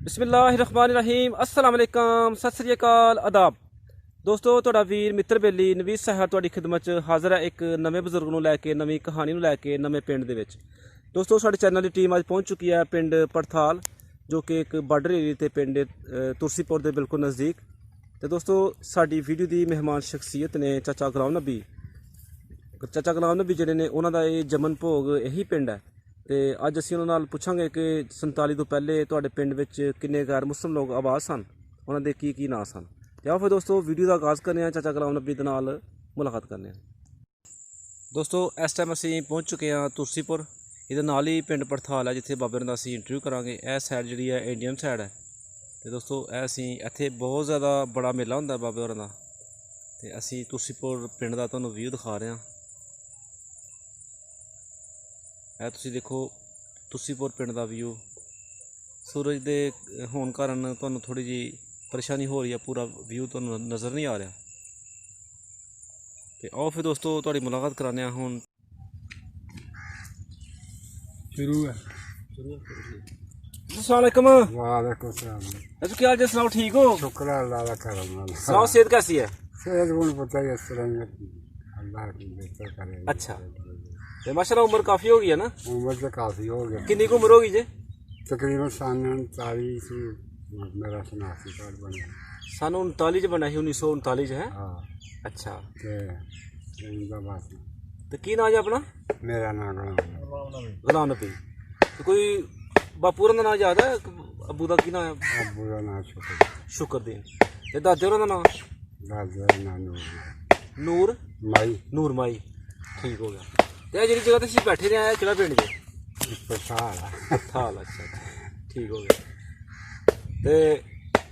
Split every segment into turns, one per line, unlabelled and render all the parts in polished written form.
बिस्मिल्लाहिर्रहमानिर्रहीम अस्सलाम वालेकुम सत श्री अकाल आदाब दोस्तों ਤੁਹਾਡਾ ਵੀਰ ਮਿੱਤਰ ਬੇਲੀ ਨਵੀਦ ਸਾਹਿਬ ਤੁਹਾਡੀ ਖਿਦਮਤ 'ਚ ਹਾਜ਼ਰ ਹੈ ਇੱਕ ਨਵੇਂ ਬਜ਼ੁਰਗ ਨੂੰ ਲੈ ਕੇ ਨਵੀਂ ਕਹਾਣੀ ਨੂੰ ਲੈ ਕੇ ਨਵੇਂ ਪਿੰਡ ਦੇ ਵਿੱਚ। ਦੋਸਤੋ ਸਾਡੇ ਚੈਨਲ ਦੀ ਟੀਮ ਅੱਜ ਪਹੁੰਚ ਚੁੱਕੀ ਹੈ ਪਿੰਡ ਪੜਥਾਲ ਜੋ ਕਿ ਇੱਕ ਬਾਰਡਰ ਏਰੀਆ ਤੇ ਪਿੰਡ ਤੁਰਸੀਪੁਰ ਦੇ ਬਿਲਕੁਲ ਨਜ਼ਦੀਕ। ਤੇ ਦੋਸਤੋ ਸਾਡੀ ਵੀਡੀਓ ਦੀ ਮਹਿਮਾਨ ਸ਼ਖਸੀਅਤ ਨੇ ਚਾਚਾ ਗੁਲਾਮ ਨਬੀ ਜਿਹੜੇ ਨੇ ਉਹਨਾਂ ਦਾ ਇਹ ਜਮਨ ਭੋਗ ਇਹੀ ਪਿੰਡ ਹੈ। ਤੇ ਅੱਜ ਅਸੀਂ ਉਹਨਾਂ ਨਾਲ ਪੁੱਛਾਂਗੇ ਕਿ 47 ਤੋਂ ਪਹਿਲੇ ਤੁਹਾਡੇ ਪਿੰਡ ਵਿੱਚ ਕਿੰਨੇ ਗੈਰ ਮੁਸਲਿਮ ਲੋਕ ਆਬਾਦ ਸਨ, ਉਹਨਾਂ ਦੇ ਕੀ ਨਾਂ ਸਨ। ਤੇ ਆਓ ਫਿਰ ਦੋਸਤੋ ਵੀਡੀਓ ਦਾ ਆਗਾਜ਼ ਕਰਨੇ ਆ ਚਾਚਾ ਗੁਲਾਮ ਨਬੀ ਦੇ ਨਾਲ ਮੁਲਾਕਾਤ ਕਰਨੇ ਆ। ਦੋਸਤੋ ਇਸ ਟਾਈਮ ਅਸੀਂ ਪਹੁੰਚ ਚੁੱਕੇ ਹਾਂ ਤੁਰਸੀਪੁਰ, ਇਹਦੇ ਨਾਲ ਹੀ ਪਿੰਡ ਪੜਥਾਲ ਹੈ ਜਿੱਥੇ ਬਾਬੇ ਦਾ ਅਸੀਂ ਇੰਟਰਵਿਊ ਕਰਾਂਗੇ। ਇਹ ਸਾਈਡ ਜਿਹੜੀ ਹੈ ਇੰਡੀਅਨ ਸਾਈਡ ਹੈ। ਤੇ ਦੋਸਤੋ ਇਹ ਅਸੀਂ ਇੱਥੇ ਬਹੁਤ ਜ਼ਿਆਦਾ ਬੜਾ ਮੇਲਾ ਹੁੰਦਾ ਬਾਬੇ ਹੋਰਾਂ ਦਾ। ਤੇ ਅਸੀਂ ਤੁਰਸੀਪੁਰ ਪਿੰਡ ਦਾ ਤੁਹਾਨੂੰ ਵਿਊ ਦਿਖਾ ਰਹੇ ਹਾਂ। ਇਹ ਤੁਸੀਂ ਦੇਖੋ ਤੁਰਸੀਪੁਰ ਪਿੰਡ ਦਾ ਵਿਊ। ਸੂਰਜ ਦੇ ਹੋਣ ਕਾਰਨ ਤੁਹਾਨੂੰ ਥੋੜੀ ਜਿਹੀ ਪਰੇਸ਼ਾਨੀ ਹੋ ਰਹੀ ਹੈ, ਪੂਰਾ ਵਿਊ ਤੁਹਾਨੂੰ ਨਜ਼ਰ ਨਹੀਂ ਆ ਰਿਹਾ। ਤੇ ਆਓ ਫਿਰ ਦੋਸਤੋ ਤੁਹਾਡੀ ਮੁਲਾਕਾਤ ਕਰਾਉਂਦੇ ਹਾਂ ਹੁਣ।
शुरू है।
अस्सलाम वालेकुम।
वालेकुम सलाम।
अच्छा क्या हाल है, सुनाओ ठीक हो?
शुक्र अल्लाह का करम।
सुनाओ सेहत कैसी है?
सेहत को पता है इस तरह अल्लाह की बेहतर करे।
अच्छा तो माशाल्लाह उम्र काफ़ी हो गई है ना?
उम्र तो काफ़ी हो गया।
कितनी की उम्र होगी जी?
तकरीबन सन 39 मेरा 87 साल बना।
सन 39 बना ही 1939 है।
हाँ
अच्छा
उनका बस
तो की नाम है अपना?
मेरा नाम
गुलाम नबी। तो कोई बापू का नाम याद है? अबू का की नाम है?
अबू का नाम शुक्र।
शुक्रदीन। ते दादे का नाम?
दादा का नाम
नूर
माई।
नूर माई। ठीक हो गया। तो जी जगह तुम बैठे रहे हैं किहड़ा पिंड जे? पड़थाल। अच्छा ठीक हो गया। तो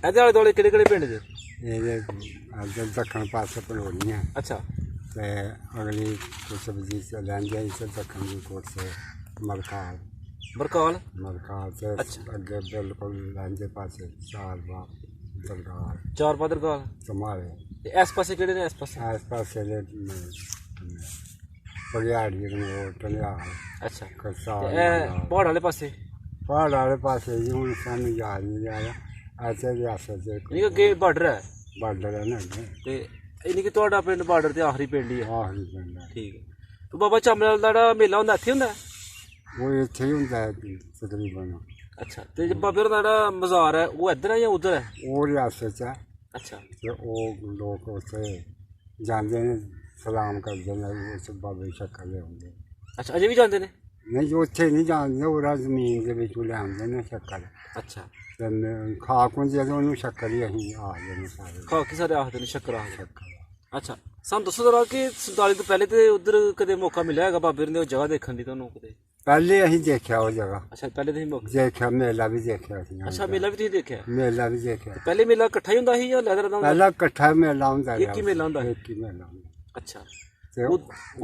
ਇਹਦੇ ਆਲੇ ਦੁਆਲੇ ਕਿਹੜੇ ਕਿਹੜੇ ਪਿੰਡ ਜੇ?
ये अदर दक्षिण पास पलौनियाँ।
अच्छा
ते अगली कुछ सब्जी से लैंदे इसे दक्षिण की कोट से मरकाल
बरकाल
से
अच्छा।
अगे बिल्कुल लैंदे पासे चार बाग दरगाह
चार पादरगाल
तुम्हारे
ते इस पासे किहड़े ने? इस पासे
आस पासे बगियाड़ी टलियाल।
अच्छा
करसाल
ते पहाड़ वाले पासे
पहाड़ वाले पासे जी हूँ सानू याद नहीं आया। ऐसे रियासत से
यानी कि अगे बार्डर है
बार्डर है ना
ते यानी कि ਤੁਹਾਡਾ ਪਿੰਡ ਬਾਰਡਰ ਤੇ ਆਖਰੀ ਪਿੰਡ ਹੀ ਹੈ।
आखिरी पिंड है।
ਠੀਕ ਹੈ। ਤੇ ਬਾਬਾ ਚਾਮਲੇ ਦਾ ਜਿਹੜਾ ਮੇਲਾ ਹੁੰਦਾ ਇੱਥੇ ਹੁੰਦਾ?
वो इत्थे ही होंदा है तकरीबन।
ਅੱਛਾ ਤੇ ਜੇ ਬਾਬੇ ਦਾ ਜਿਹੜਾ ਮਜ਼ਾਰ ਹੈ ਉਹ ਇੱਧਰ ਹੈ ਜਾਂ ਉੱਧਰ ਹੈ?
वो रियासत च है
ਅੱਛਾ
ते वो लोग उत्थे जांदे ने सलाम करदे ने उस बाबे शक्कर ले आउंदे।
ਅੱਛਾ ਅਜੇ ਵੀ ਜਾਂਦੇ ਨੇ?
नहीं उत्थे नहीं जांदे ओरा जमीन दे विच ले आउंदे ने शक्कर
ਅੱਛਾ
ते खाक हुंदी है ते ओनू शक्कर ही असीं आखदे ने सारे
ਖਾਕੀ ਸਾਰੇ ਆਖਦੇ ਨੇ ਸ਼ੱਕਰ ਆਖਦੇ।
शक्कर।
ਅੱਛਾ ਸਾਨੂੰ ਦੱਸੋ ਜ਼ਰਾ ਕਿ 47 ਤੋਂ ਪਹਿਲੇ ਤੇ ਉੱਧਰ ਕਦੇ ਮੌਕਾ ਮਿਲਿਆ ਹੈਗਾ ਬਾਬੇ ਦੀ ਉਹ ਜਗ੍ਹਾ ਦੇਖਣ ਦੀ ਤੁਹਾਨੂੰ ਕਦੇ?
पहले असीं देखिया वो जगह,
ਅੱਛਾ ਪਹਿਲੇ ਤੁਸੀਂ ਮੌਕਾ?
देखिया मेला भी देखिया असीं।
ਅੱਛਾ ਮੇਲਾ ਵੀ ਤੁਸੀਂ ਦੇਖਿਆ?
मेला भी देखिया।
ਪਹਿਲੇ ਮੇਲਾ ਇਕੱਠਾ ਹੀ ਹੁੰਦਾ ਸੀ ਜਾਂ ਲੈਦਰ ਦਾ ਹੁੰਦਾ?
पहला कट्ठा मेला हुंदा
एक ही मेला हुंदा है?
एक ही मेला हुंदा।
ਅੱਛਾ
ते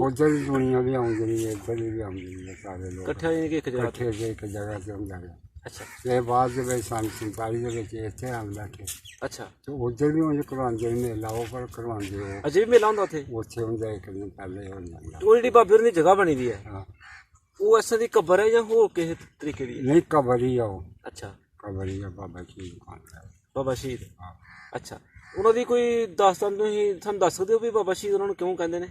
उधर भी दुनिया भी आउंदी रही, इधर भी आउंदी रही, सारे लोग
ਇਕੱਠਾ ਯਾਨੀ ਕਿ ਇੱਕ ਜਗ੍ਹਾ ਤੇ।
इकट्ठे एक जगह से हुंदा रहा।
ਅੱਛਾ
ते बाद दे विच सन 47 दे विच इत्थे आउं बैठे
ਅੱਛਾ
ते उधर भी उंज करवांदे मेला वो पर करवांदे वो
ਅਜੇ ਵੀ ਮੇਲਾ ਹੁੰਦਾ ਉੱਥੇ?
ਉੱਥੇ ਹੁੰਦਾ ਇੱਕ ਦਿਨ ਪਹਿਲੇ ਹੁੰਦਾ।
ਉਹ ਜਿਹੜੀ ਬਾਬੇ ਹੋਰਾਂ ਦੀ ਜਗ੍ਹਾ ਬਣੀ ਦੀ ਹੈ
ਹਾਂ
ਉਹ ਐਸੇ ਦੀ ਕਬਰ ਹੈ ਜਾਂ ਹੋਰ ਕਿਸੇ ਤਰੀਕੇ ਦੀ ਹੈ?
ਨਹੀਂ ਕਬਰ ਹੀ ਆ ਉਹ,
ਅੱਛਾ
ਕਬਰ ਹੀ ਆ ਬਾਬਾ ਜੀ ਦੀ ਖਾਨ ਦਾ।
ਬਾਬਾ ਸ਼ਹੀਦ।
ਹਾਂ
ਅੱਛਾ ਉਹਨਾਂ ਦੀ ਕੋਈ ਦਾਸਤਾਨ ਤੁਸੀਂ ਸਾਨੂੰ ਦੱਸ ਸਕਦੇ ਹੋ ਵੀ ਬਾਬਾ ਸ਼ਹੀਦ ਉਹਨਾਂ ਨੂੰ ਕਿਉਂ ਕਹਿੰਦੇ ਨੇ?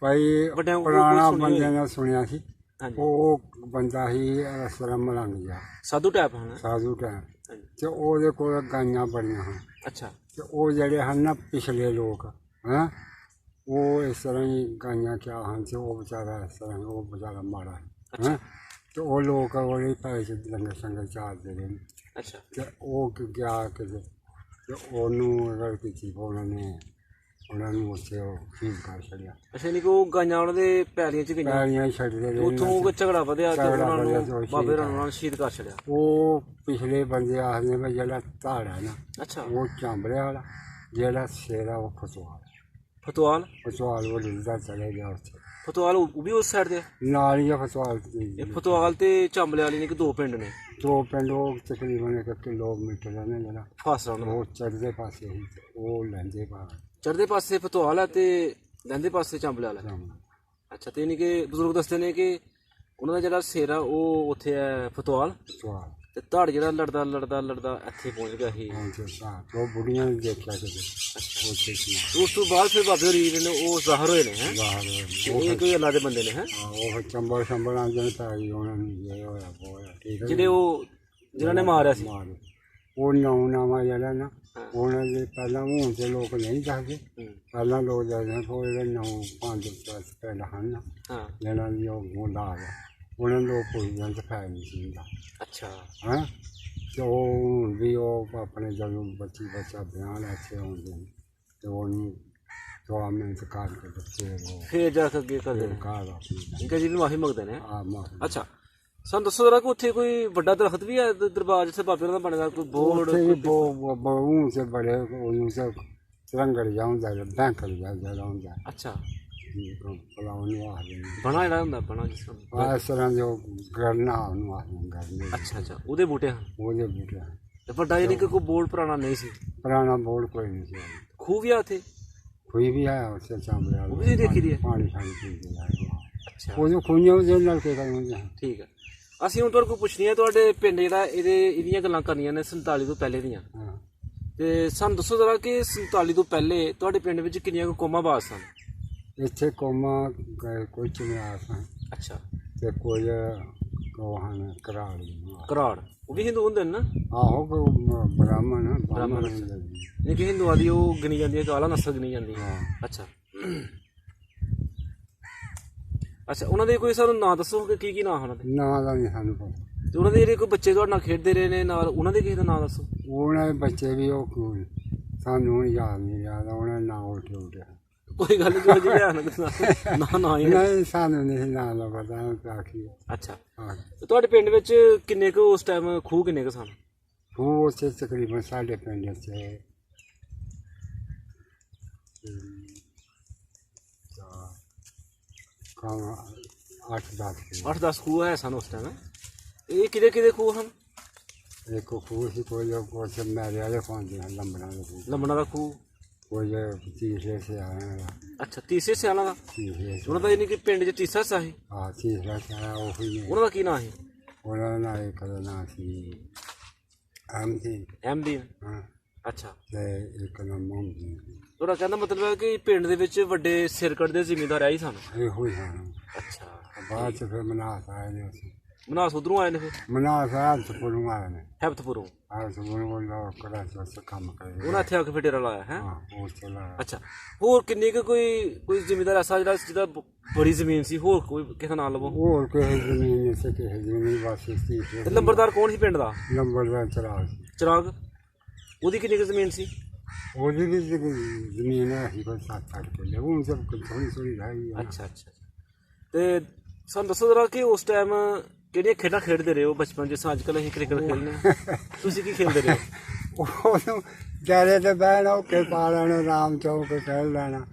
ਭਾਈ
ਵੱਡਿਆਂ ਕੋਲ
ਪੁਰਾਣਾ
ਸੁਣੀ
ਬੰਦੇ
ਹੋਈ।
ਨੇ ਸੁਣਿਆ ਸੀ
ਹਾਂਜੀ
ਉਹ ਬੰਦਾ ਹੀ ਅਸਰ ਮਲੰਗ ਜਾ
ਸਾਧੂ ਟੈਪ ਹਨ।
ਸਾਧੂ ਟਾਈਮ
ਹਾਂਜੀ
ਤੇ ਉਹਦੇ ਕੋਲ ਗਾਈਆਂ ਬੜੀਆਂ ਹਨ
ਅੱਛਾ
ਤੇ ਉਹ ਜਿਹੜੇ ਹਨ ਨਾ ਪਿਛਲੇ ਲੋਕ ਹੈਂ ਉਹ ਇਸ ਤਰ੍ਹਾਂ ਹੀ ਗਾਈਆਂ ਕਿਆ ਹਨ ਤੇ ਉਹ ਵਿਚਾਰਾ ਇਸ ਤਰ੍ਹਾਂ ਉਹ ਵਿਚਾਰਾ ਮਾੜਾ ਹੈਂ ਤੇ ਉਹ ਲੋਕ ਉਹਦੇ ਪੈਸੇ ਲੰਗਰ ਸੰਗਰ ਚਾਰਦੇ ਰਹੇ
ਅੱਛਾ
ਤੇ ਉਹ ਗਿਆ ਕਿਤੇ ਤੇ ਉਹਨੂੰ ਅਗਰ ਕੀਤੀ ਉਹਨਾਂ ਨੂੰ ਉੱਥੇ ਉਹ ਸ਼ਹੀਦ ਕਰ ਛੱਡਿਆ।
ਅੱਛਾ ਨਹੀਂ ਕਿ ਉਹ ਗਾਈਆਂ ਉਹਨਾਂ ਦੇ ਪੈਲੀਆਂ 'ਚ ਗਈਆਂ
ਪੈਲੀਆਂ ਹੀ ਛੱਡਦੇ ਰਹੇ
ਉੱਥੋਂ ਕੋਈ ਝਗੜਾ ਵਧਿਆ ਤੇ
ਝਗੜਾ
ਉਹਨਾਂ
ਵਧਿਆ
ਨੂੰ
ਤੇ ਉਹ
ਬਾਬੇ
ਸ਼ਹੀਦ
ਹੋਰਾਂ ਨੂੰ ਸ਼ਹੀਦ ਕਰ ਛੱਡਿਆ।
ਉਹ ਪਿਛਲੇ ਬੰਦੇ ਆਖਦੇ ਵੀ ਜਿਹੜਾ ਧਾੜ ਹੈ ਨਾ
ਅੱਛਾ
ਉਹ ਚਾਂਬਲੇ ਵਾਲਾ, ਜਿਹੜਾ ਸ਼ੇਰ ਆ ਉਹ ਫਤਵਾਲ ਉਹ ਲਿਲਦਾ ਚਲੇ ਗਿਆ ਉੱਥੇ।
ਫਤਵਾਲ ਉਹ ਵੀ ਉਸ ਸਾਈਡ ਤੇ?
ਨਾਲ ਹੀ ਆ ਫਤਵਾਲ
ਇਹ ਫਤਵਾਲ ਤੇ ਚਾਂਬਲੇ ਵਾਲੀ ਨੇ ਕਿ ਦੋ ਪਿੰਡ ਨੇ?
ਦੋ ਪਿੰਡ ਉਹ ਤਕਰੀਬਨ 1 ਕਿਲੋਮੀਟਰ ਦਾ ਨੇ ਜਿਹੜਾ
ਫਾਸਲਾ ਉਹਨਾਂ ਦਾ।
ਉਹ ਚੜ੍ਹਦੇ ਪਾਸੇ ਹੀ ਤੇ ਉਹ ਲੈਂਦੇ ਪਾ
ਚੜ੍ਹਦੇ ਪਾਸੇ ਫਤਵਾਲ ਹੈ ਤੇ ਲਹਿੰਦੇ ਪਾਸੇ ਚਾਂਬਲੇ ਵਾਲਾ। ਅੱਛਾ ਤੇ ਯਾਨੀ ਕਿ ਬਜ਼ੁਰਗ ਦੱਸਦੇ ਨੇ ਕਿ ਉਹਨਾਂ ਦਾ ਜਿਹੜਾ ਸਿਰ ਆ ਉਹ ਉੱਥੇ ਹੈ ਫਤਵਾਲ ਤੇ ਧੜ ਜਿਹੜਾ ਲੜਦਾ ਲੜਦਾ ਲੜਦਾ ਇੱਥੇ ਪਹੁੰਚ ਗਿਆ ਸੀ।
ਹੁਣ ਤੇ ਸਾਹ ਉਹ ਬੁੜੀਆਂ ਨੇ ਦੇਖਿਆ ਕਿਤੇ ਉੱਥੇ ਸੁਣਾ
ਉਸ ਤੋਂ ਬਾਅਦ ਫਿਰ ਬਾਬੇ ਹੋਰੀ ਨੇ ਉਹ ਜ਼ਾਹਰ ਹੋਏ ਨੇ ਹੈ।
ਬਾਹਰ
ਇਹ ਕੋਈ ਅੱਲਾ ਦੇ ਬੰਦੇ ਨੇ ਹੈ
ਉਹ ਚੰਬਲ ਸ਼ੰਬਲਾਂ ਦੇ ਪਾਈ ਉਹਨਾਂ ਨੂੰ ਇਹ ਹੋਇਆ ਹੋਇਆ ਠੀਕ ਹੈ
ਜਿਹੜੇ ਉਹ ਜਿਨ੍ਹਾਂ ਨੇ ਮਾਰਿਆ ਸੀ।
ਮਾਰ ਉਹ ਨਵਾਂ ਜਿਹੜਾ ਨਾ ਉਹਨਾਂ ਦੇ ਪਹਿਲਾਂ ਹੁਣ ਤੇ ਲੋਕ ਨਹੀਂ ਦੱਸਦੇ ਪਹਿਲਾਂ ਲੋਕ ਦੱਸਦੇ ਥੋੜੇ ਨੌ 5-10 ਪਿੰਡ ਹਨ
ਹਾਂ
ਜਿਹਨਾਂ ਦੀ ਉਹ ਮੁੰਡਾ ਆ ਗਿਆ ਉਹਨਾਂ ਨੂੰ ਪੁੱਛਦੇ ਤੇ ਫਾਇਦਾ ਨਹੀਂ ਸੀ ਹੁੰਦਾ
ਅੱਛਾ
ਹੈਂ ਤੇ ਉਹ ਹੁਣ ਵੀ ਉਹ ਆਪਣੇ ਜਦੋਂ ਬੱਚਾ ਵਿਆਹ ਲੈ ਕੇ ਆਉਂਦੇ ਨੇ ਤੇ ਉਹਨੂੰ 2 ਮਿੰਟ ਕਰਕੇ ਤੇ ਫਿਰ ਉਹ
ਫੇਰ ਜਾ ਕੇ ਅੱਗੇ ਕਰਦੇ ਨੇ
ਘਰ ਆਪਣੀ
ਕਿ ਜੀ ਵੀ ਮਾਫੀ ਮੰਗਦੇ ਨੇ।
ਆ ਮਾਰ
ਅੱਛਾ ਸਾਨੂੰ ਦੱਸੋ ਜਰਾ ਕਿ ਉੱਥੇ ਕੋਈ ਵੱਡਾ ਦਰਖਤ ਵੀ ਹੈ ਦਰਬਾਰ ਜਿੱਥੇ ਬਾਬੇ ਦਾ ਬਣਦਾ ਕੋਈ ਬੋਰਡ
ਉੱਥੇ ਵੀ ਬਹੁ ਸੇ ਬੜੇ ਉਹਨੂੰ ਸੇ ਰੰਗੜ ਜਾਂਦਾ ਬੈਂਕ ਜਾਂਦਾ ਹੁੰਦਾ
ਅੱਛਾ
ਪਲਾਉਣ ਨੂੰ ਆ ਜਾਂਦੇ
ਬਣਾ ਜਿਹੜਾ ਹੁੰਦਾ ਬਣਾ ਜਿਸ ਤਰ੍ਹਾਂ
ਇਸ ਤਰ੍ਹਾਂ ਜੋ ਗਰਨਾ ਉਹਨੂੰ ਆ ਜਾਂਦੇ
ਅੱਛਾ ਅੱਛਾ ਉਹਦੇ ਬੂਟੇ ਹਨ
ਉਹਦੇ ਬੂਟੇ
ਤੇ ਵੱਡਾ ਯਾਨੀ ਕਿ ਕੋਈ ਬੋਰਡ ਪੁਰਾਣਾ ਨਹੀਂ ਸੀ।
ਪੁਰਾਣਾ ਬੋਰਡ ਕੋਈ ਨਹੀਂ ਸੀ
ਖੂਹ ਵੀ ਆ ਉੱਥੇ
ਕੋਈ ਵੀ ਆਇਆ ਉਸੇ ਚਾਂਬਲੇ
ਉਹ ਵੀ ਦੇਖੀ ਦੀ ਹੈ।
ਪਾਣੀ ਖਾਣੀ ਪੀਂਦੇ ਆ
ਅੱਛਾ
ਉਹ ਜੋ ਖੂਹਾਂ ਦੇ ਨਾਲ ਕੇ ਕਰਦੇ
ਠੀਕ ਹੈ। ਅਸੀਂ ਹੁਣ ਤੁਹਾਡੇ ਕੋਲ ਪੁੱਛਣੀ ਹੈ ਤੁਹਾਡੇ ਪਿੰਡ ਜਿਹੜਾ ਇਹਦੀਆਂ ਗੱਲਾਂ ਕਰਨੀਆਂ ਨੇ 47 ਤੋਂ ਪਹਿਲੇ ਦੀਆਂ
ਹਾਂ
ਤੇ ਸਾਨੂੰ ਦੱਸੋ ਜਰਾ ਕਿ 47 ਤੋਂ ਪਹਿਲੇ ਤੁਹਾਡੇ ਪਿੰਡ ਵਿੱਚ ਕਿੰਨੀਆਂ ਕੁ ਕੌਮਾਂ ਬਾਸ ਸਨ।
ਇੱਥੇ ਕੋਮਾ ਕੋਈ ਚਿਮਿਆ ਸਾਂ
ਅੱਛਾ
ਤੇ ਕੋਈ ਕੋਹਨ ਕਰਾੜ
ਕਰਾੜ ਉਹ ਵੀ ਹਿੰਦੂ ਹੁੰਦੇ ਨੇ ਨਾ।
ਆਹੋ ਕੋਈ ਬ੍ਰਾਹਮਣ
ਬ੍ਰਾਹਮਣ
ਹੁੰਦਾ ਜੀ।
ਨਹੀਂ ਕਿ ਹਿੰਦੂਆਂ ਦੀ ਉਹ ਗਿਣੀ ਜਾਂਦੀ ਹੈ ਕਾਲਾ ਨਸਲ ਗਿਣੀ ਜਾਂਦੀ ਹੈ।
ਹਾਂ
ਅੱਛਾ ਅੱਛਾ ਉਹਨਾਂ ਦੇ ਕੋਈ ਸਾਨੂੰ ਨਾਂ ਦੱਸੋ ਕਿ ਕੀ ਨਾਂ ਉਹਨਾਂ ਦੇ
ਨਾਂ ਦਾ ਨਹੀਂ ਸਾਨੂੰ ਪਤਾ
ਤੇ ਉਹਨਾਂ ਦੇ ਜਿਹੜੇ ਕੋਈ ਬੱਚੇ ਤੁਹਾਡੇ ਨਾਲ ਖੇਡਦੇ ਰਹੇ ਨੇ ਨਾਲ ਉਹਨਾਂ ਦੇ ਕਿਸੇ ਦਾ ਨਾਂ ਦੱਸੋ।
ਉਹਨਾਂ ਦੇ ਬੱਚੇ ਵੀ ਉਹ ਕੋਈ ਸਾਨੂੰ ਹੁਣ ਯਾਦ ਨਹੀਂ ਯਾਦ ਉਹਨਾਂ ਨਾਂ ਉਲਟੇ ਉਲਟੇ
ਕੋਈ ਗੱਲ ਨਹੀਂ ਜੋ ਜਿਹੜਾ ਨਾ ਨਾ ਹੀ ਨਾ।
ਨਹੀਂ ਸਾਨੂੰ ਨਹੀਂ ਨਾਂ ਦਾ ਪਤਾ ਬਾਕੀ
ਅੱਛਾ
ਹਾਂ
ਤੇ ਤੁਹਾਡੇ ਪਿੰਡ ਵਿੱਚ ਕਿੰਨੇ ਕੁ ਉਸ ਟਾਈਮ ਖੂਹ ਕਿੰਨੇ ਕੁ ਸਨ।
ਉਹ ਉੱਥੇ ਤਕਰੀਬਨ ਸਾਡੇ ਪਿੰਡ 'ਚ 8-10
8-10 ਖੂਹ ਹੈ ਸਨ ਉਸ ਟਾਈਮ। ਇਹ ਕਿਹਦੇ ਖੂਹ ਹਨ।
ਇੱਕ ਖੂਹ ਸੀ ਕੋਈ ਕੁਛ ਮੈਰੇ ਵਾਲੇ ਖਾਂਦੇ ਹਨ ਲੰਬਣਾ ਦੇ ਖੂਹ
ਲੰਬਣਾ ਦਾ ਖੂਹ
ਕੋਈ ਤੀਸਰੇ ਸਿਆਣਾ ਦਾ
ਅੱਛਾ ਤੀਸਰੇ ਸਿਆਲਾਂ ਦਾ
ਤੀਸਰੇ
ਉਹਨਾਂ ਦਾ ਯਾਨੀ ਕਿ ਪਿੰਡ 'ਚ ਤੀਸਰਾ ਸਾਹੀ
ਹਾਂ ਤੀਸਰਾ ਸਿਆਣਾ ਉਹ ਹੀ ਨੇ
ਉਹਨਾਂ ਦਾ ਕੀ ਨਾਂ ਸੀ।
ਉਹਨਾਂ ਦਾ ਨਾਂ ਇੱਕ ਦਾ ਨਾਂ ਸੀ ਅਹਿਮਦੀ
ਐਮਡੀ
ਹਾਂ
ਅੱਛਾ
ਤੇ ਇੱਕ ਨਾਮ ਮੁਹੰਮਦ
ਤੁਹਾਡਾ ਕਹਿੰਦਾ ਮਤਲਬ ਹੈ ਕਿ ਪਿੰਡ ਦੇ ਵਿੱਚ ਵੱਡੇ ਸਿਰਕਟ ਦੇ ਜ਼ਿਮੀਂਦਾਰ ਆਈ ਸਨ।
ਇਹੋ ਹੀ ਹਨ
ਅੱਛਾ
ਬਾਅਦ 'ਚ ਫਿਰ ਮਨਾਸ ਆਏ ਨੇ ਉੱਥੇ
ਮਨਾਸ ਉਧਰੋਂ ਆਏ ਨੇ ਫਿਰ
ਮਨਾਸ ਹੱਥਪੁਰੋਂ ਆਏ ਨੇ
ਹੈਬਤਪੁਰੋਂ
ਹੱਥਪੁਰੋਂ ਲੋਕ ਕਰਾ ਉਸ ਕੰਮ ਕਰੇ
ਉਹਨਾਂ ਇੱਥੇ ਆ ਕੇ ਫਿਰ ਡੇਰਾ ਲਾਇਆ ਹੈ।
ਹਾਂ ਉਹ ਚਲਾ
ਅੱਛਾ ਹੋਰ ਕਿੰਨੀ ਕੁ ਕੋਈ ਜ਼ਿਮੀਂਦਾਰ ਐਸਾ ਜਿਹਦਾ ਬੜੀ ਜ਼ਮੀਨ ਸੀ ਹੋਰ ਕੋਈ ਕਿਸੇ ਨਾਲ ਲਵੋ
ਹੋਰ ਕਿਸੇ ਜ਼ਮੀਨ ਨਹੀਂ ਸੀ ਕਿਸੇ ਜ਼ਮੀਨ ਵਾਸਤੇ ਸੀ
ਤੇ ਲੰਬਰਦਾਰ ਕੌਣ ਸੀ ਪਿੰਡ ਦਾ।
ਨੰਬਰ ਚਲਾ
ਚਿਰਾਗ ਉਹਦੀ ਕਿੰਨੀ ਕੁ ਜ਼ਮੀਨ ਸੀ।
ਉਹਦੀ ਵੀ ਜ਼ਮੀਨ ਹੈ ਕੋਈ 7-8 ਕਿੱਲੇ ਹੁਣ ਸਭ ਕੁਝ ਥੋੜੀ ਰਹੀ ਹੈ।
ਅੱਛਾ ਅੱਛਾ ਤੇ ਸਾਨੂੰ ਦੱਸੋ ਜਰਾ ਕਿ ਉਸ ਟਾਈਮ ਕਿਹੜੀਆਂ ਖੇਡਾਂ ਖੇਡਦੇ ਰਹੇ ਹੋ ਬਚਪਨ ਜਿਸ ਤਰ੍ਹਾਂ ਅੱਜ ਕੱਲ੍ਹ ਅਸੀਂ ਕ੍ਰਿਕਟ ਖੇਡਦੇ ਹਾਂ ਤੁਸੀਂ ਕੀ ਖੇਡਦੇ ਰਹੇ ਹੋ।
ਉਹਨੂੰ ਚਾਰੇ ਤੇ ਬਹਿਣਾ ਔਕੇ ਪਾ ਲੈਣਾ ਰਾਮ ਚੌਕ ਖੇਡ ਲੈਣਾ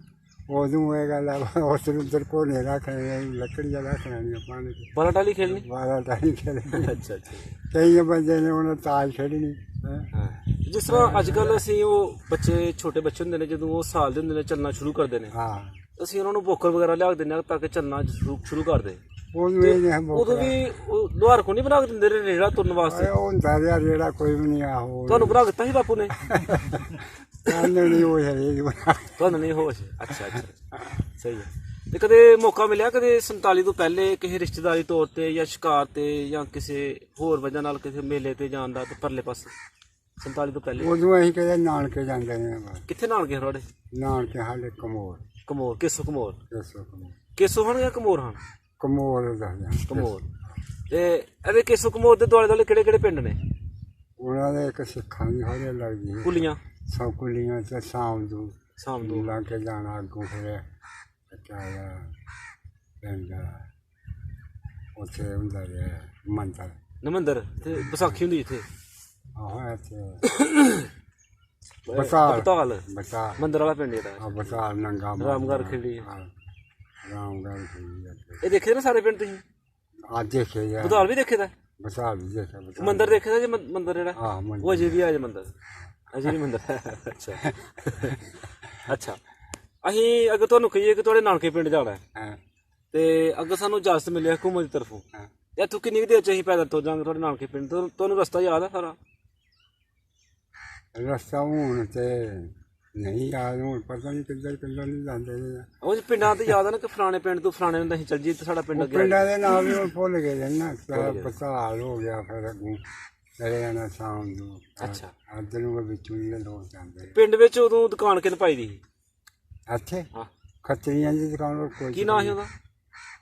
ਉਦੋਂ ਇਹ ਗੱਲ ਆ ਉਸ ਨੂੰ ਉੱਧਰ ਕੋਨੇ ਰੱਖਣੇ ਲੱਕੜੀਆਂ ਰੱਖ ਲੈਣੀਆਂ ਪਾਣੀ 'ਚ
ਬਾਲਾ ਟਾਲੀ ਖੇਡਣੀ।
ਬਾਰਾਂ ਟਾਈ ਖੇਡਣੀ
ਅੱਛਾ ਅੱਛਾ
ਕਈ ਬੰਦੇ ਨੇ ਉਹਨਾਂ ਤਾਸ਼ ਖੇਡਣੀ ਹੈਂ।
ਹਾਂ ਜਿਸ ਤਰ੍ਹਾਂ ਅੱਜ ਕੱਲ੍ਹ ਅਸੀਂ ਉਹ ਬੱਚੇ ਛੋਟੇ ਬੱਚੇ ਹੁੰਦੇ ਨੇ ਜਦੋਂ ਉਹ ਸਾਲ ਦੇ ਹੁੰਦੇ ਨੇ ਚੱਲਣਾ ਸ਼ੁਰੂ ਕਰਦੇ ਨੇ
ਹਾਂ
ਅਸੀਂ ਉਹਨਾਂ ਨੂੰ ਬੋਕਰ ਵਗੈਰਾ ਲਿਆ ਕੇ ਦਿੰਦੇ ਹਾਂ ਤਾਂ ਕਿ ਚੱਲਣਾ ਸ਼ੁਰੂ ਕਰ ਦੇ।
ਉਹਨੂੰ ਇਹ ਨਹੀਂ
ਉਦੋਂ ਵੀ ਲੋਹਾਰ ਕੋ ਨਹੀਂ ਬਣਾ ਕੇ ਦਿੰਦੇ ਰਹੇ ਰੇੜਾ ਤੁਰਨ ਵਾਸਤੇ।
ਉਹ ਹੁੰਦਾ ਰਿਹਾ ਜਿਹੜਾ ਕੋਈ ਵੀ ਨਹੀਂ ਆਹੋ
ਤੁਹਾਨੂੰ ਬਣਾ ਦਿੱਤਾ ਸੀ ਬਾਪੂ ਨੇ।
ਸਾਨੂੰ ਨਹੀਂ ਉਹ ਹੈ
ਤੁਹਾਨੂੰ ਨਹੀਂ ਹੋਸ਼। ਅੱਛਾ ਅੱਛਾ ਸਹੀ ਹੈ। ਤੇ ਕਦੇ ਮੌਕਾ ਮਿਲਿਆ ਕਦੇ 47 ਤੋਂ ਪਹਿਲੇ ਕਿਸੇ ਰਿਸ਼ਤੇਦਾਰੀ ਤੌਰ ਤੇ ਜਾਂ ਸ਼ਿਕਾਰ ਤੇ ਜਾਂ ਕਿਸੇ ਹੋਰ ਵਜ੍ਹਾ ਨਾਲ ਕਿਸੇ ਮੇਲੇ ਤੇ ਜਾਣ ਦਾ ਤੇ ਪਰਲੇ ਪਾਸੇ 47 ਤੋਂ ਪਹਿਲੇ
ਉਦੋਂ ਅਸੀਂ ਕਹਿੰਦੇ ਨਾਨਕੇ ਜਾਂਦੇ ਨੇ
ਕਿੱਥੇ ਨਾਲ ਗਏ ਤੁਹਾਡੇ।
ਨਾਨਕੇ ਹਾਲੇ ਕਮੋਰ
ਕਮੋਰ ਕੇਸੋ ਕਮੋਰ
ਦੱਸੋ ਕਮੋਰ
ਕੇਸੋ ਹਨ ਜਾਂ ਕਮੋਰ ਹਨ।
ਕਮੋਰ ਦੱਸਦੇ
ਕਮੋਰ ਤੇ ਇਹਦੇ ਕੇਸੋ ਕਮੋਰ ਦੇ ਦੁਆਲੇ ਦੁਆਲੇ ਕਿਹੜੇ ਕਿਹੜੇ ਪਿੰਡ ਨੇ।
ਉਹਨਾਂ ਦੇ ਇੱਕ ਸਿੱਖਾਂ ਦੀ ਹਰੇ ਲੱਗਦੀ
ਕੁਲੀਆਂ
ਸਭ ਕੁਲੀਆਂ ਤੇ ਸ਼ਾਮ
ਨੂੰ
ਲਾ ਕੇ ਜਾਣਾ ਅੱਗੋਂ ਫਿਰ ਕਿਆ ਪਿੰਡ ਉੱਥੇ ਹੁੰਦਾ ਰਿਹਾ ਮੰਦਰ
ਨਮੰਦਰ ਤੇ ਵਿਸਾਖੀ ਹੁੰਦੀ ਇੱਥੇ।
ਆਹੋ ਇੱਥੇ ਬਸਾਲ
ਮੰਦਰ ਵਾਲਾ ਪਿੰਡ ਜਿਹੜਾ
ਬਸਾਲ ਨੰਗਾ
ਰਾਮਗੜ੍ਹ ਖੇੜੀ
ਰਾਮਗੜ੍ਹ ਖੇੜੀ
ਇਹ ਦੇਖੇ ਨਾ ਸਾਰੇ ਪਿੰਡ ਤੁਸੀਂ।
ਅੱਜ ਦੇਖੇ ਜਾ
ਬਧਾਲ ਵੀ ਦੇਖੇ ਦਾ
ਬਸਾਲ ਵੀ ਦੇਖਿਆ
ਮੰਦਰ ਦੇਖੇ ਦਾ ਜੇ ਮੰਦਰ ਜਿਹੜਾ
ਹਾਂ
ਉਹ ਅਜੇ ਵੀ ਆ ਜੇ ਮੰਦਰ ਅਜੇ ਵੀ ਮੰਦਰ ਅੱਛਾ ਅੱਛਾ ਅਸੀਂ ਅੱਗੇ ਤੁਹਾਨੂੰ ਕਹੀਏ ਕਿ ਤੁਹਾਡੇ ਨਾਨਕੇ ਪਿੰਡ ਜਾਣਾ ਹੈ
ਹਾਂ
ਤੇ ਅੱਗੇ ਸਾਨੂੰ ਇਜਾਜ਼ਤ ਮਿਲੀ ਹਕੂਮਤ ਦੀ ਤਰਫੋਂ ਇੱਥੋਂ ਕਿੰਨੀ ਕੁ ਦੇਰ ਚ ਅਸੀਂ ਪੈਦਲ ਤੁਰ ਜਾਵਾਂਗੇ ਤੁਹਾਡੇ ਨਾਨਕੇ ਪਿੰਡ ਤੋਂ? ਤੁਹਾਨੂੰ ਰਸਤਾ ਯਾਦ ਆ ਸਾਰਾ?
ਰਸਤਾ ਹੁਣ ਤੇ ਨਹੀਂ ਯਾਦ, ਹੁਣ ਪਤਾ ਨਹੀਂ ਕਿੱਧਰ ਕਿੱਧਰ ਨਹੀਂ ਜਾਂਦੇ ਨੇ।
ਉਹ ਪਿੰਡਾਂ ਤੇ ਯਾਦ ਆ ਨਾ ਕਿ ਫਲਾਣੇ ਪਿੰਡ ਤੋਂ ਫਲਾਣੇ ਨੂੰ ਅਸੀਂ ਚੱਲ ਜੀ ਤੇ ਸਾਡਾ ਪਿੰਡ
ਉਹ
ਅੱਗੇ
ਪਿੰਡਾਂ ਦੇ ਨਾਮ ਵੀ ਹੁਣ ਭੁੱਲ ਗਏ ਨੇ ਨਾ, ਪਤਾਲ ਹੋ ਗਿਆ, ਫਿਰ ਅੱਗੋਂ ਚਲੇ ਜਾਣਾ ਸ਼ਾਮ ਨੂੰ।
ਅੱਛਾ।
ਅੱਧ ਨੂੰ ਵਿੱਚੋਂ ਹੀ ਲੋਕ ਜਾਂਦੇ।
ਪਿੰਡ ਵਿੱਚ ਉਦੋਂ ਦੁਕਾਨ ਕਿਨ ਪਾਈ ਦੀ ਸੀ?
ਇੱਥੇ
ਹਾਂ।
ਖੱਤਰੀਆਂ ਦੀ ਦੁਕਾਨ ਕੋਲ ਕੋਈ
ਕੀ ਨਾਂ ਸੀ ਉਹਦਾ?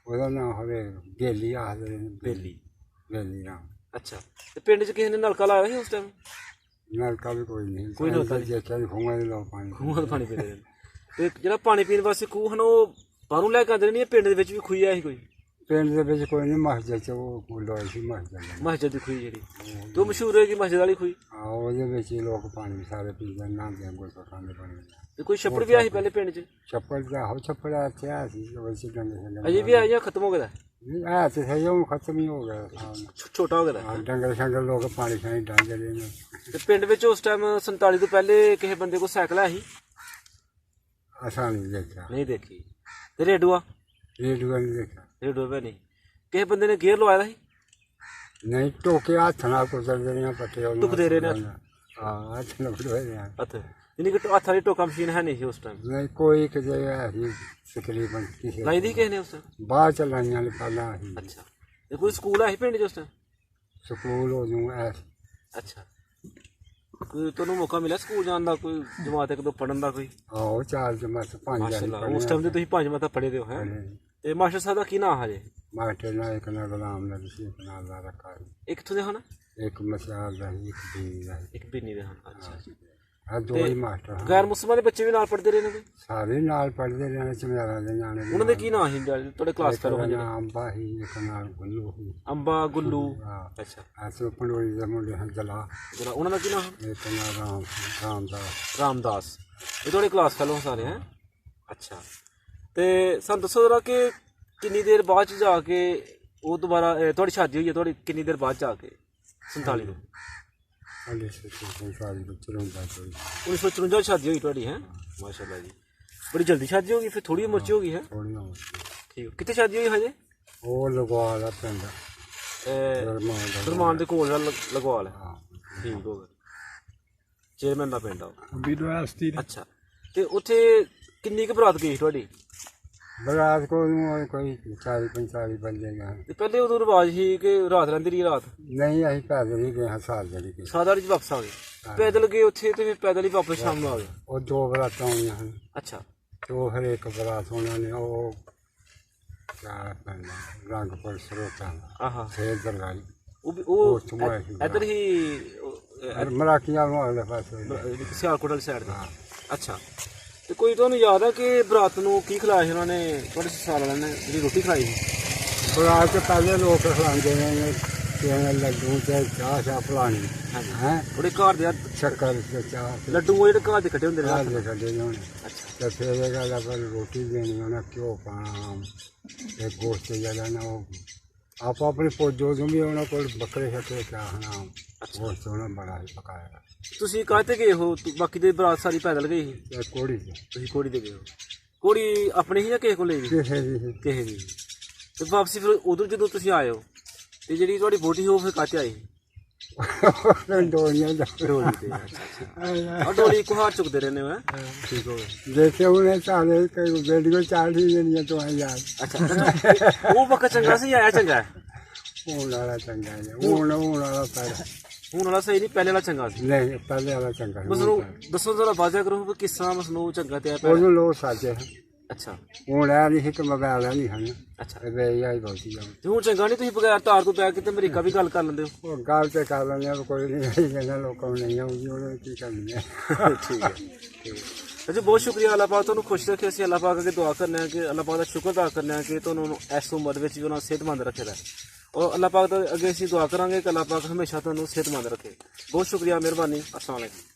ਉਹਦਾ ਨਾਮ ਹੋਵੇ ਗੇਲੀ ਆਖਦੇ ਨੇ।
ਬੇਲੀ।
ਗੇਲੀ ਨਾਮ।
ਅੱਛਾ। ਤੇ ਪਿੰਡ 'ਚ ਕਿਸੇ ਨੇ ਨਲਕਾ ਲਾਇਆ ਸੀ ਉਸ ਟਾਈਮ?
ਨਲਕਾ ਵੀ ਕੋਈ ਨਹੀਂ।
ਕੋਈ ਨਲਕਾ ਨਹੀਂ।
ਦੇਖਿਆ ਵੀ ਖੂਹਾਂ ਦੇ ਲੋਕ ਪਾਣੀ
ਖੂਹਾਂ ਦਾ ਪਾਣੀ ਪੀਂਦੇ ਨੇ। ਤੇ ਜਿਹੜਾ ਪਾਣੀ ਪੀਣ ਵਾਸਤੇ ਖੂਹ ਹਨ ਉਹ ਬਾਹਰੋਂ ਲੈ ਕੇ ਆਉਂਦੇ ਨੇ, ਪਿੰਡ ਦੇ ਵਿੱਚ ਵੀ ਖੂਹੀ ਆਇਆ ਸੀ ਕੋਈ?
ਪਿੰਡ ਦੇ ਵਿੱਚ ਕੋਈ ਨਹੀਂ, ਮਸਜਿਦ 'ਚ ਉਹ ਲੋਏ ਸੀ ਮਸਜਿਦ।
ਮਸਜਿਦ ਦੀ ਖੂਹੀ ਜਿਹੜੀ ਤੇ ਉਹ ਮਸ਼ਹੂਰ ਹੋਏਗੀ ਮਸਜਿਦ ਵਾਲੀ ਖੂਹੀ।
ਹਾਂ, ਉਹਦੇ ਵਿੱਚ ਹੀ ਲੋਕ ਪਾਣੀ ਸਾਰੇ ਪੀਂਦੇ, ਨਹਾਉਂਦੇ, ਗੁਸਲ ਖਾਂਦੇ ਪਾਣੀ।
ਤੇ ਕੋਈ ਛੱਪੜ ਵੀ ਆਇਆ ਸੀ ਪਹਿਲੇ ਪਿੰਡ 'ਚ?
ਛੱਪੜ ਦਾ ਹੋ ਛੱਪੜ ਇੱਥੇ ਆਇਆ ਸੀ, ਉਹ ਸੀ ਡੰਗਰ
ਅਜੇ ਵੀ ਆਇਆ ਜਾਂ ਖਤਮ ਹੋ ਗਿਆ?
ਆਇਆ ਤੇ ਸਹੀ, ਉਹ ਖਤਮ ਹੀ ਹੋ ਗਿਆ।
ਛੋਟਾ ਹੋ ਗਿਆ?
ਹਾਂ, ਡੰਗਰ ਸ਼ੰਗਰ ਲੋਕ ਪਾਣੀ ਛਾਣੀ ਡਾਂਦੇ ਰਹੇ ਨੇ।
ਤੇ ਪਿੰਡ ਵਿੱਚ ਉਸ ਟਾਈਮ 47 ਤੋਂ ਪਹਿਲੇ ਕਿਸੇ ਬੰਦੇ ਕੋਲ ਸਾਈਕਲ ਆਇਆ ਸੀ?
ਅਸਾਂ ਨਹੀਂ ਦੇਖਿਆ।
ਨਹੀਂ ਦੇਖੀ। ਤੇ ਰੇਡੂਆ?
ਰੇਡੂਆ ਨਹੀਂ ਦੇਖਿਆ।
ਰੇਡੂਆ ਵੀ ਨਹੀਂ। ਕਿਸੇ ਬੰਦੇ ਨੇ ਗੇਅਰ ਲਵਾਇਆ ਸੀ?
ਨਹੀਂ, ਟੋਕੇ ਹੱਥ ਨਾਲ ਕੁਚਲਦੇ ਰਹੇ ਪੱਟੇ ਉਹਨੂੰ।
ਟੁਕਦੇ ਰਹੇ ਨੇ ਹੱਥ?
ਹਾਂ, ਹੱਥ ਨਾਲ ਕੁਚਲਦੇ ਰਹੇ।
ਹੱਥ ਯਾਨੀ ਕਿ ਹੱਥ ਵਾਲੀ ਟੋਕਾ ਮਸ਼ੀਨ ਹੈ ਨਹੀਂ ਸੀ ਉਸ ਟਾਈਮ?
ਨਹੀਂ, ਕੋਈ ਕਿਤੇ ਹੈ ਸੀ ਤਕਰੀਬਨ ਕਿਸੇ
ਲਾਈ ਦੀ ਕਿਸੇ ਨੇ ਉਸ ਟਾਈਮ?
ਬਾਹਰ ਚਲਾਈਆਂ ਨੇ ਪਹਿਲਾਂ ਸੀ।
ਅੱਛਾ। ਤੇ ਕੋਈ ਸਕੂਲ ਹੈ ਸੀ ਪਿੰਡ 'ਚ ਉਸ ਟਾਈਮ?
ਸਕੂਲ ਉਦੋਂ ਐ।
ਅੱਛਾ। ਕੋਈ ਤੁਹਾਨੂੰ ਮੌਕਾ ਮਿਲਿਆ ਸਕੂਲ ਜਾਣ ਦਾ, ਕੋਈ ਜਮਾਤ ਇੱਕ ਦੋ ਪੜ੍ਹਨ ਦਾ ਕੋਈ?
ਆਹੋ, 4 ਜਮਾਤ 5
ਮਾਸ਼ਾਅੱਲਾ। ਉਸ ਟਾਈਮ ਤੇ ਤੁਸੀਂ 5 ਮਤਾ ਪੜ੍ਹੇ ਦੇ ਹੋ ਹੈ? ਤੇ ਮਾਸਟਰ ਸਾਹਿਬ ਦਾ ਕੀ ਨਾਮ ਹੈ ਜੀ?
ਮਾਸਟਰ ਨਾਲ ਇੱਕ ਨਾਲ ਗੁਲਾਮ ਨਬੀ ਸੀ, ਇੱਕ ਨਾਲ ਦਾ ਰੱਖਾ ਸੀ।
ਇੱਕ ਕਿੱਥੋਂ ਦੇ ਹਨ?
ਇੱਕ ਮਸਿਆਲ ਦਾ ਸੀ, ਇੱਕ ਬੀਵੀ ਦਾ ਸੀ।
ਇੱਕ ਬਿੰਨੀ ਦੇ ਹਨ। ਅੱਛਾ।
ਆ ਦੋ ਹੀ ਮਾਸਟਰ ਹਨ।
ਗੈਰ ਮੁਸਲਮਾਨ ਦੇ ਬੱਚੇ ਵੀ ਨਾਲ ਪੜ੍ਹਦੇ ਰਹੇ ਨੇ ਕੋਈ?
ਸਾਰੇ ਨਾਲ ਪੜ੍ਹਦੇ ਰਹੇ ਨੇ, ਚਮਿਆਰਾਂ ਦੇ ਨਿਆਣੇ ਵੀ।
ਉਹਨਾਂ ਦੇ ਕੀ ਨਾਮ ਸੀ ਤੁਹਾਡੇ ਕਲਾਸ ਫੈਲੋ ਹਨ ਜਿਹੜੇ?
ਅੰਬਾ ਸੀ, ਇੱਕ ਨਾਲ ਗੁੱਲੂ ਸੀ।
ਅੰਬਾ, ਗੁੱਲੂ।
ਹਾਂ।
ਅੱਛਾ।
ਐਸੋ ਪੰਡੋਰੀ ਦੇ ਮੁੰਡੇ ਹਨ ਜਲਾ।
ਜਰਾ ਉਹਨਾਂ ਦਾ ਕੀ ਨਾਮ?
ਇੱਕ ਨਾਲ ਰਾਮਦਾਸ।
ਰਾਮਦਾਸ। ਇਹ ਤੁਹਾਡੇ ਕਲਾਸ ਫੈਲੋ ਸਾਰੇ ਹੈ? ਅੱਛਾ। ਤੇ ਸਾਨੂੰ ਦੱਸੋ ਜਰਾ ਕਿ ਕਿੰਨੀ ਦੇਰ ਬਾਅਦ 'ਚ ਜਾ ਕੇ ਉਹ ਦੁਬਾਰਾ ਤੁਹਾਡੀ ਸ਼ਾਦੀ ਹੋਈ ਹੈ? ਤੁਹਾਡੀ ਕਿੰਨੀ ਦੇਰ ਬਾਅਦ ਜਾ ਕੇ 47 ਤੋਂ?
ਸਾਡੇ ਸਾਰੀ ਬੱਚੇ ਹੁੰਦਾ ਕੋਈ।
1954 ਸ਼ਾਦੀ ਹੋਈ ਤੁਹਾਡੀ ਹੈ? ਮਾਸ਼ਾਅੱਲਾ ਜੀ, ਬੜੀ ਜਲਦੀ ਸ਼ਾਦੀ ਹੋ ਗਈ ਫਿਰ, ਥੋੜੀ ਉਮਰ 'ਚ ਹੋ ਗਈ ਹੈ?
ਥੋੜ੍ਹੀ ਉਮਰ।
ਠੀਕ। ਕਿੱਥੇ ਸ਼ਾਦੀ ਹੋਈ ਹਜੇ?
ਉਹ ਲਗਵਾ ਦਾ ਪਿੰਡ
ਦਰਮਾਨ ਦੇ ਕੋਲ ਲਗਵਾ ਲਿਆ।
ਹਾਂ।
ਠੀਕ ਹੋ ਗਿਆ। ਚੇਅਰਮੈਨ ਦਾ ਪਿੰਡ ਆ ਉਹ।
ਵਿਦਵਾਸਤੀ।
ਅੱਛਾ। ਤੇ ਉੱਥੇ ਕਿੰਨੀ ਕੁ ਬਰਾਤ ਗਈ ਤੁਹਾਡੀ?
ਬਰਾਤ ਕੋਲ ਕੋਈ 40-45 ਬੰਦੇ ਗਏ।
ਤੇ ਪਹਿਲੇ ਉਦੋਂ ਰਿਵਾਜ ਸੀ ਕਿ ਰਾਤ ਰਹਿੰਦੀ ਰਹੀ ਰਾਤ?
ਨਹੀਂ, ਅਸੀਂ ਪੈਦਲ ਹੀ ਗਏ ਹਾਂ, ਸਾਲ ਜਿਹੜੀ ਗਏ।
ਸਾਦਾ ਚ ਵਾਪਸ ਆ ਗਏ? ਪੈਦਲ ਗਏ ਉੱਥੇ ਤੇ ਫਿਰ ਪੈਦਲ ਹੀ ਵਾਪਸ ਸ਼ਾਮ ਨੂੰ ਆ ਗਏ?
ਉਹ 2 ਬਰਾਤਾਂ ਆਉਣੀਆਂ ਹਨ।
ਅੱਛਾ।
ਤੇ ਉਹ ਫਿਰ ਇੱਕ ਬਰਾਤ ਉਹਨਾਂ ਨੇ ਉਹ ਕਿਆ ਪੈਂਦਾ ਰੰਗਪੁਰ ਸਰੋਤਾਂ ਦਾ
ਆਹਾ।
ਫੇਰ ਦਰਗਾਹ
ਉਹ
ਉੱਥੋਂ ਆਏ ਸੀ।
ਇੱਧਰ ਹੀ
ਮਰਾਕੀਆਂ ਨੂੰ ਅਗਲੇ ਪਾਸੇ।
ਸਿਆਲਕੋਟ ਵਾਲੀ ਸਾਈਡ ਤੇ? ਅੱਛਾ। ਤੇ ਕੋਈ ਤੁਹਾਨੂੰ ਯਾਦ ਆ ਕਿ ਬਰਾਤ ਨੂੰ ਕੀ ਖਿਲਾਇਆ ਸੀ ਉਹਨਾਂ ਨੇ, ਤੁਹਾਡੇ ਸਸੁਰਾਲ ਵਾਲਿਆਂ ਨੇ ਜਿਹੜੀ ਰੋਟੀ ਖਿਲਾਈ ਸੀ?
ਬਰਾਤ ਤੋਂ ਪਹਿਲੇ ਲੋਕ ਖਿਲਾਉਂਦੇ ਨੇ ਕਿਵੇਂ ਲੱਡੂ ਤੇ ਚਾਹ ਫਲਾਣੀ ਹੈ।
ਉਹਦੇ ਘਰ ਦੇ
ਸ਼ੱਕਰ ਤੇ ਚਾਹ
ਲੱਡੂ ਉਹ ਜਿਹੜੇ ਘਰ ਦੇ ਕੱਢੇ ਹੁੰਦੇ ਨੇ?
ਘਰ ਦੇ ਕੱਢੇ ਨੇ ਉਹਨੇ।
ਅੱਛਾ।
ਤੇ ਫਿਰ ਇਹ ਗੱਲ ਪਰ ਰੋਟੀ ਦੇਣੀ ਉਹਨਾਂ ਘਿਓ ਪਾਣਾ ਤੇ ਗੋਸ਼ਤ ਜਿਹੜਾ ਨਾ ਉਹ ਆਪੋ ਆਪਣੀ ਪੋਜੋ ਤੋਂ ਵੀ ਉਹਨਾਂ ਕੋਲ ਬੱਕਰੇ ਛੱਕੇ ਕਿਆ ਹਨਾ ਗੋਸ਼ਤ ਉਹਨਾਂ ਬੜਾ ਹੀ ਪਕਾਇਆ।
ਤੁਸੀਂ ਕਾਹ ਤੇ ਗਏ ਹੋ? ਬਾਕੀ ਦੇ ਬਰਾਤ ਸਾਰੀ ਪੈਦਲ ਗਈ ਸੀ?
ਤੇ ਕੋੜੀ ਤੇ
ਤੁਸੀਂ ਕੋੜੀ ਤੇ ਗਏ ਹੋ? ਕੋੜੀ ਆਪਣੀ ਸੀ ਜਾਂ ਕਿਸੇ ਕੋਲ ਲਈ ਗਈ?
ਕਿਸੇ ਦੀ
ਕਿਸੇ ਦੀ। ਤੇ ਵਾਪਸੀ ਫਿਰ ਉਦੋਂ ਜਦੋਂ ਤੁਸੀਂ ਆਏ ਹੋ ਤੇ ਜਿਹੜੀ ਤੁਹਾਡੀ ਬੋਟੀ ਉਹ ਫਿਰ ਕਾਹਤੇ ਆਈ?
ਡੋਲੀਆਂ ਦਾ
ਡੋਲੀ ਤੇ। ਅੱਛਾ। ਡੋਲੀ ਇੱਕ ਹਾਰ ਚੁੱਕਦੇ ਰਹਿੰਦੇ ਹੋ? ਠੀਕ ਹੋ ਗਿਆ।
ਜੈਸੇ ਉਹਨੇ ਚਾਲੇ ਕਈ ਬੇੜੀਆਂ ਚਾਲ ਹੀ ਦੇਣੀਆਂ ਤੋਂ ਯਾਰ।
ਅੱਛਾ। ਉਹ ਵਕਤ ਚੰਗਾ ਸੀ ਆਇਆ ਚੰਗਾ ਹੈ?
ਹੁਣ ਵਾਲਾ ਚੰਗਾ ਹੈ। ਹੁਣ ਵਾਲਾ ਪਹਿਲਾਂ।
ਹੁਣ ਵਾਲਾ ਸਹੀ ਨਹੀਂ, ਪਹਿਲੇ ਵਾਲਾ ਚੰਗਾ ਸੀ?
ਨਹੀਂ, ਪਹਿਲੇ ਵਾਲਾ ਚੰਗਾ ਹੈ।
ਮਸਨੂੰ ਦੱਸੋ ਜ਼ਰਾ ਵਾਜਾ ਕਰੋ ਕਿ ਕਿਸ ਤਰ੍ਹਾਂ ਮਸਨੂੰ ਚੰਗਾ ਤੇ ਆਇਆ?
ਉਹਨੂੰ ਲੋਕ ਸਾਜੇ।
ਅੱਛਾ।
ਹੁਣ ਇਹ ਨਹੀਂ ਕਿ ਮੋਬਾਈਲ ਨਹੀਂ ਹਨ।
ਅੱਛਾ।
ਵੇ ਆਈ ਬਹੁਤੀ ਜਾਂ
ਤੇ ਹੁਣ ਚੰਗਾ ਨਹੀਂ, ਤੁਸੀਂ ਬਗੈਰ ਤਾਰ ਤੋਂ ਬੈਠ ਕੇ ਤੇ ਅਮਰੀਕਾ ਵੀ ਗੱਲ ਕਰ ਲੈਂਦੇ ਹੋ?
ਉਹ ਗੱਲ ਤੇ ਕਰ ਲੈਂਦੇ ਆ, ਕੋਈ ਨਹੀਂ ਕਹਿੰਦਾ ਲੋਕਾਂ ਨੂੰ ਨਹੀਂ ਆਉਂਦੀ, ਉਹਨੇ ਕੀ ਕਰਨੀ ਹੈ।
ਠੀਕ ਹੈ। ਅੱਛਾ, ਬਹੁਤ ਸ਼ੁਕਰੀਆ। ਅੱਲਾਹ ਪਾਕ ਤੁਹਾਨੂੰ ਖੁਸ਼ ਰੱਖੇ। ਅਸੀਂ ਅੱਲਾਹ ਪਾਕ ਅੱਗੇ ਦੁਆ ਕਰਨੇ ਆ ਕਿ ਅੱਲਾਹ ਪਾਕ ਦਾ ਸ਼ੁਕਰ ਅਦਾ ਕਰਨੇ ਆ ਕਿ ਤੁਹਾਨੂੰ ਇਸ ਉਮਰ ਵਿੱਚ ਵੀ ਉਹਨਾਂ ਸਿਹਤਮੰਦ ਰੱਖੇਦਾ। ਔਰ ਅੱਲਾਹ ਪਾਕ ਦਾ ਅੱਗੇ ਅਸੀਂ ਦੁਆ ਕਰਾਂਗੇ ਕਿ ਅੱਲਾਹ ਪਾਕ ਹਮੇਸ਼ਾ ਤੁਹਾਨੂੰ ਸਿਹਤਮੰਦ ਰੱਖੇ। ਬਹੁਤ ਸ਼ੁਕਰੀਆ, ਮਿਹਰਬਾਨੀ। अस्सलाम वालेकुम।